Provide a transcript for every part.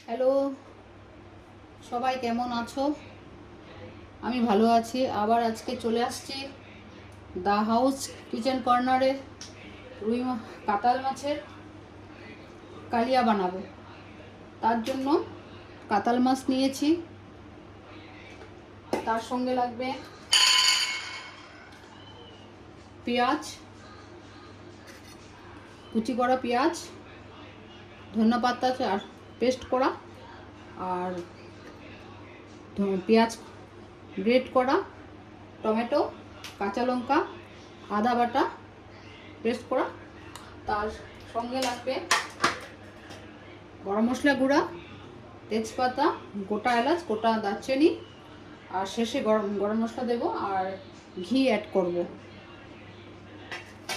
Hello, সবাই কেমন আছো? আমি ভালো আছি। আবার আজকে চলে আসছি দা হাউস কিচেন কর্নারে কাতাল মাছের কালিয়া বানাবো। তার জন্য কাতাল মাছ নিয়েছি, তার সঙ্গে লাগবে পেঁয়াজ, কুচি করা পেঁয়াজ, ধনেপাতা আর পেস্ট করা, আর পেঁয়াজ গ্রেট করা, টমেটো, কাঁচা লঙ্কা, আদা বাটা পেস্ট করা। তার সঙ্গে লাগবে গরম মশলা গুঁড়া, তেজপাতা, গোটা এলাচ, গোটা দারচিনি, আর শেষে গরম মশলা দেবো আর ঘি অ্যাড করব।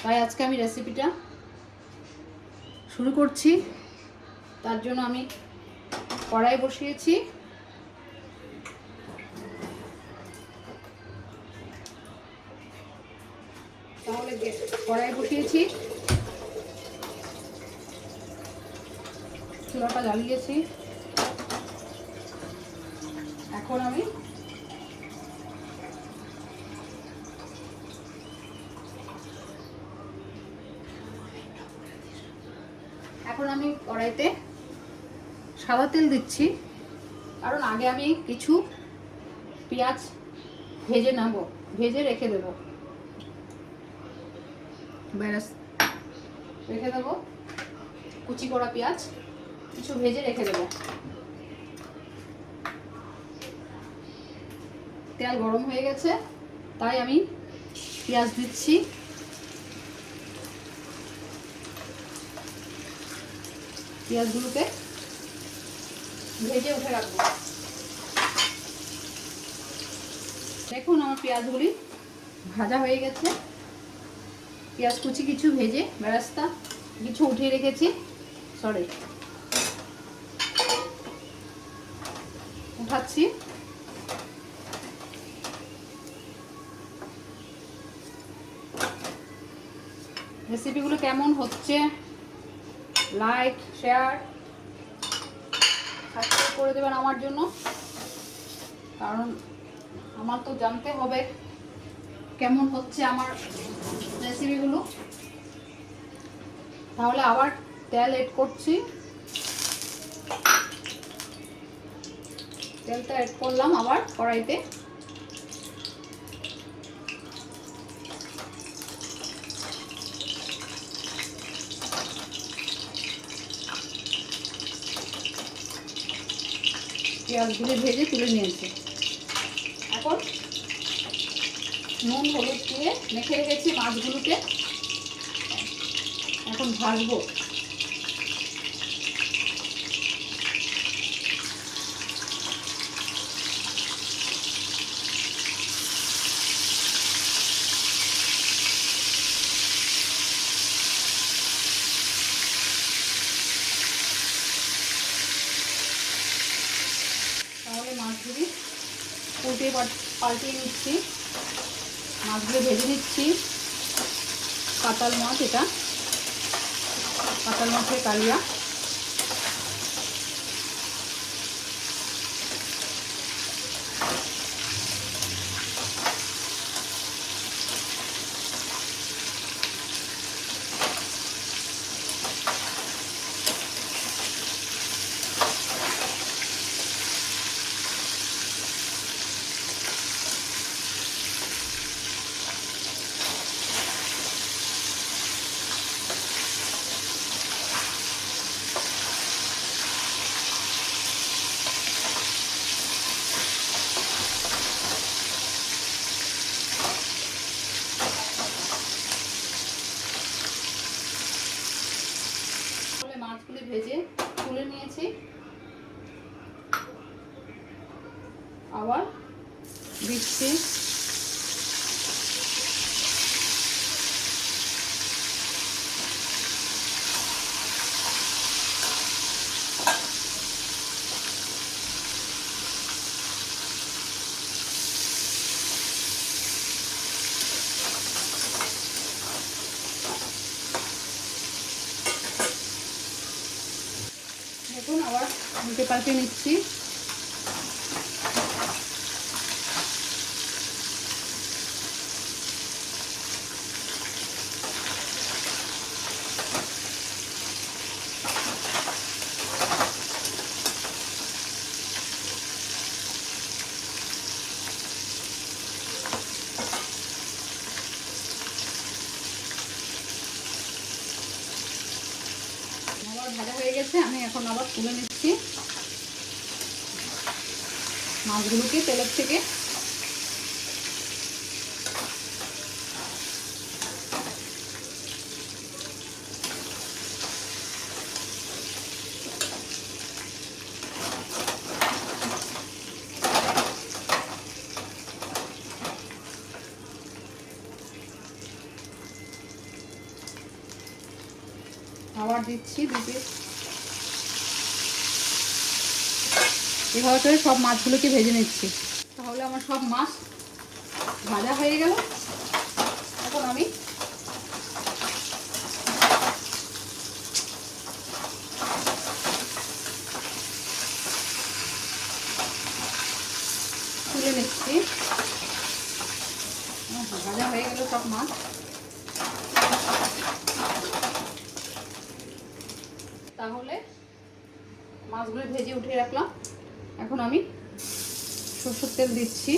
তাই আজকে আমি রেসিপিটা শুরু করছি। তার জন্য আমি কড়াই বসিয়েছি। তাহলে কড়াই বসিয়েছি, চুলাটা জ্বালিয়েছি। এখন আমি কড়াইতে সাদা তেল দিচ্ছি, কারণ আগে আমি কিছু পেঁয়াজ ভেজে রেখে দেবো। কুচি করা পেঁয়াজ কিছু ভেজে রেখে দেবো। তেল গরম হয়ে গেছে, তাই আমি পেঁয়াজ দিচ্ছি। পেঁয়াজগুলোকে ভেজে উঠে রাখবো। দেখুন আমার পেঁয়াজগুলি ভাজা হয়ে গেছে। পেঁয়াজ কুচি কিছু ভেজে বেরেস্তা কিছু উঠিয়ে রেখেছি, উঠাচ্ছি। রেসিপিগুলো কেমন হচ্ছে লাইক, শেয়ার, সাবস্ক্রাইব করে দেবেন আমার জন্য, কারণ আমার তো জানতে হবে কেমন হচ্ছে আমার রেসিপিগুলো। তাহলে আবার তেল এড করছি। তেলটা এড করলাম আবার কড়াইতে। পেঁয়াজগুলি ভেজে তুলে নিয়েছি। এখন নুন হলুদ দিয়ে মেখে রেখেছি মাছগুলোকে, এখন ভাজবো। তাহলে মাছগুলি পাল্টিয়ে নিচ্ছি, মাছগুলো ভেজে নিচ্ছি। কাতাল মাছ, এটা কাতাল মাছের কালিয়া। মাছগুলি ভেজে তুলে নিয়েছি, আবার দিচ্ছি। দেখুন আবার উল্টে পাল্টে নিচ্ছি। ভাজা হয়ে গেছে, আমি এখন আবার তুলে নিচ্ছি মাছগুলোকে তেলের থেকে। আবার দিচ্ছি 2 পিস। এভাবে করে সব মাছগুলোকে ভেজে নিচ্ছি। তাহলে আমার সব মাছ ভাজা হয়ে গেল। এখন আমি তুলে নিচ্ছি। ভাজা হয়ে গেল সব মাছ। তাহলে মাছগুলো ভেজে উঠিয়ে রাখলাম। এখন আমি সরষের তেল দিচ্ছি।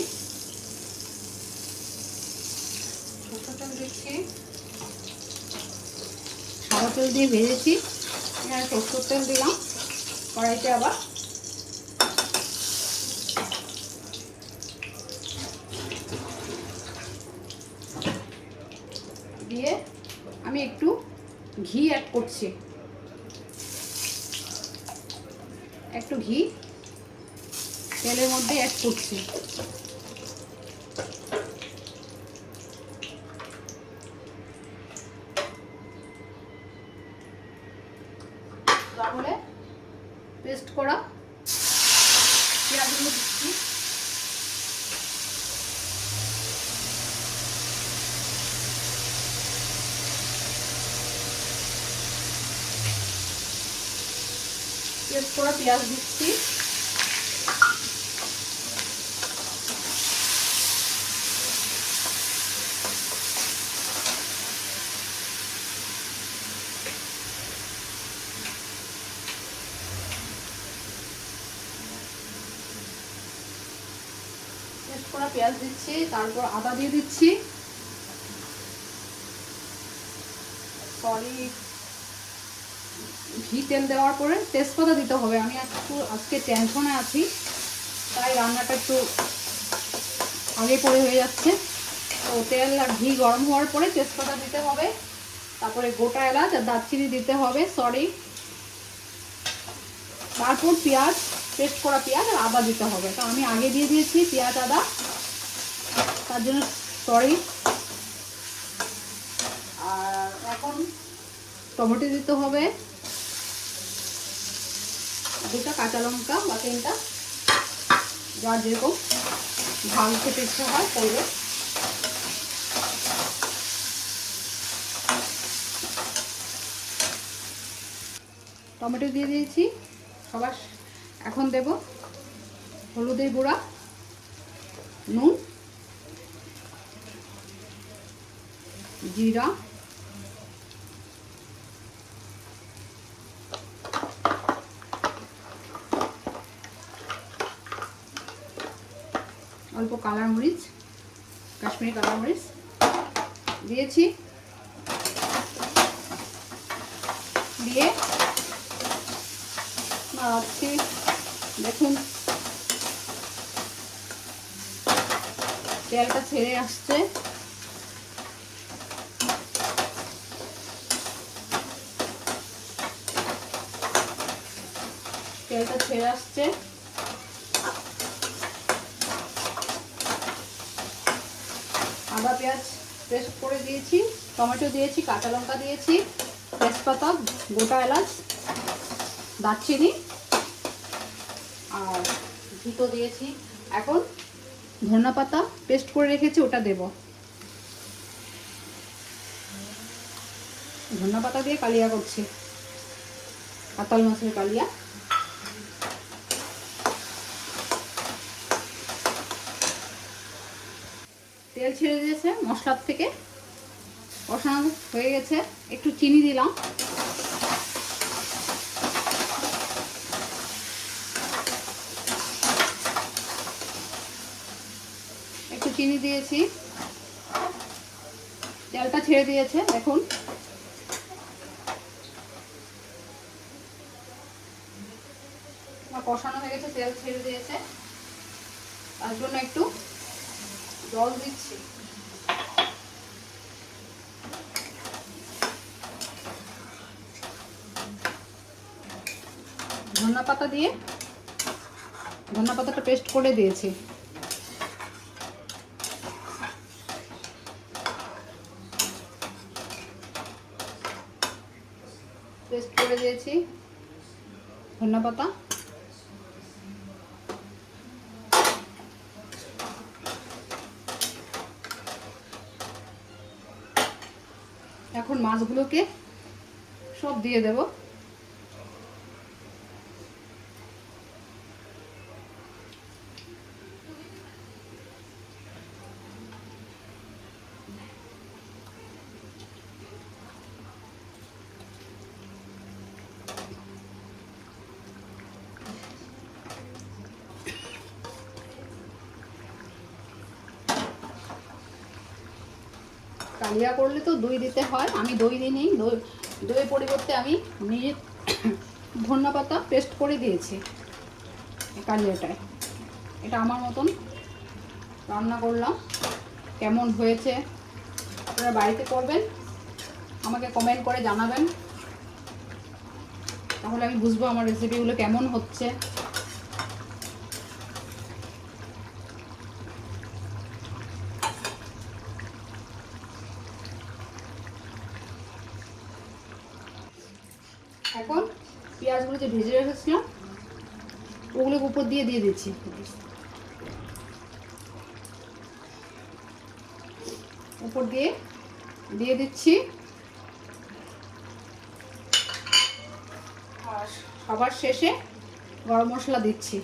সরষের তেল দিচ্ছি, সাদা তেল দিয়ে ভেজেছি, এখানে সরষের তেল দিলাম কড়াইতে। আবার দিয়ে আমি একটু ঘি অ্যাড করছি। একটু ঘি তেলের মধ্যে অ্যাড করছি। তাহলে পেস্ট করা পেঁয়াজগুলো দিচ্ছি। পেস্ট করা পেঁয়াজ দিচ্ছি। পেস্ট করা পেঁয়াজ দিচ্ছি, তারপর আদা দিয়ে দিচ্ছি। ঘি তেল দেওয়ার পরে তেজপাতা দিতে হবে। আমি একটু আজকে টেনশনে আছি, তাই রান্নাটা একটু আগে পরে হয়ে যাচ্ছে। তো তেল আর ঘি গরম হওয়ার পরে তেজপাতা দিতে হবে, তারপরে গোটা এলাচ আর দারচিনি দিতে হবে, তারপর পেঁয়াজ, পেস্ট করা পেঁয়াজ আর আদা দিতে হবে। তো আমি আগে দিয়ে দিয়েছি পেঁয়াজ আদা, তার জন্য সরি। আর এখন টমেটো দিতে হবে, 2টা কাঁচা লঙ্কা বা 3টা, যার যেরকম ঝাল খেতে ইচ্ছে হয় করবে। টমেটো দিয়ে দিয়েছি সবার। এখন দেব হলুদের গুঁড়া, নুন, জিরা, অল্প কালার মরিচ, কাশ্মীরি কালার মরিচ দিয়েছি। দিয়ে নাড়াচ্ছি। দেখুন তেলটা ছেড়ে আসছে। তেলটা ছেড়ে আসছে। আদা পেঁয়াজ পেস্ট করে দিয়েছি, টমেটো দিয়েছি, কাঁচা লঙ্কা দিয়েছি, তেজপাতা, গোটা এলাচ, দারচিনি আর ঘিটো দিয়েছি। এখন ধনিয়া পাতা পেস্ট করে রেখেছি, ওটা দেব। ধনিয়া পাতা দিয়ে কালিয়া করছি, কাতাল মাছের কালিয়া। তেল ছেড়ে দিয়েছে মশলার থেকে, কষানো হয়ে গেছে। একটু চিনি দিলাম, একটু চিনি দিয়েছি, তেলটা ছেড়ে দিয়েছে। দেখুন কষানো হয়ে গেছে, তেল ছেড়ে দিয়েছে, তার জন্য একটু জল দিচ্ছি। ধনিয়া পাতা দিয়ে, ধনিয়া পাতাটা পেস্ট করে দিয়েছি। পেস্ট করে দিয়েছি ধনিয়া পাতা। এখন মাছগুলোকে সব দিয়ে দেব। কালিয়া করলে তো দই দিতে হয়, আমি দই দিইনি। দইয়ের পরিবর্তে আমি নিজে ধনিয়া পাতা পেস্ট করে দিয়েছি কালিয়াটায়। এটা আমার মতন রান্না করলাম। কেমন হয়েছে আপনারা বাড়িতে করবেন, আমাকে কমেন্ট করে জানাবেন, তাহলে আমি বুঝবো আমার রেসিপিগুলো কেমন হচ্ছে। এখন পেঁয়াজগুলো যে ভেজে রেখেছিলাম ওগুলো উপর দিয়ে দিচ্ছি। উপর দিয়ে দিচ্ছি। আর সবার শেষে গরম মশলা দিচ্ছি।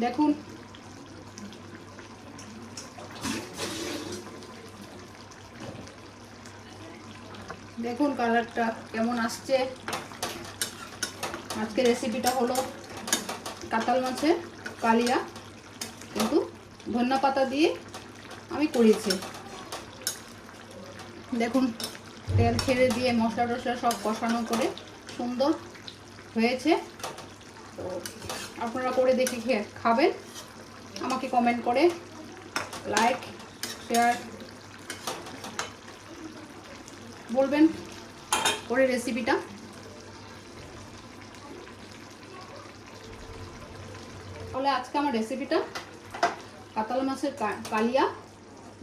দেখুন দেখুন কালারটা কেমন আসছে। আজকের রেসিপিটা হলো কাতল মাছের কালিয়া, কিন্তু ধনিয়া পাতা দিয়ে আমি করেছি। দেখুন তেল ছেড়ে দিয়ে মশলা টশলা সব কষানো করে সুন্দর হয়েছে। তো আপনারা করে দেখে খাবেন, আমাকে কমেন্ট করে লাইক শেয়ার বলবেন করে রেসিপিটা। তাহলে আজকে আমার রেসিপিটা কাতল মাছের কালিয়া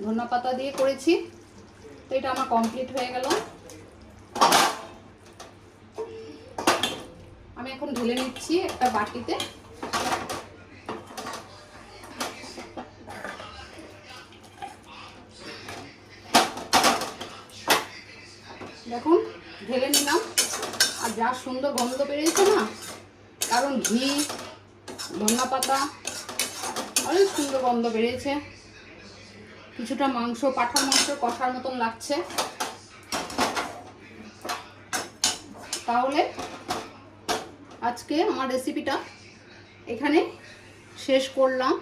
ধনিয়া পাতা দিয়ে করেছি। তো এটা আমার কমপ্লিট হয়ে গেল। আমি এখন ঢেলে নিচ্ছি একটা বাটিতে। দেখুন ঢেলে নিলাম, আর যা সুন্দর গন্ধ বেরিয়েছে না, কারণ ঘি ধনিয়া পাতা অনেক সুন্দর গন্ধ বেরিয়েছে। কিছুটা মাংস, পাঁঠার মাংস কষার মতন লাগছে। তাহলে আজকে আমার রেসিপিটা এখানে শেষ করলাম।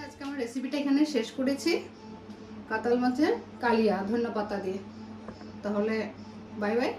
আজকে আমার রেসিপিটা এখানে শেষ করেছি কাতল মাছের কালিয়া ধনিয়া পাতা দিয়ে। তাহলে বাই বাই।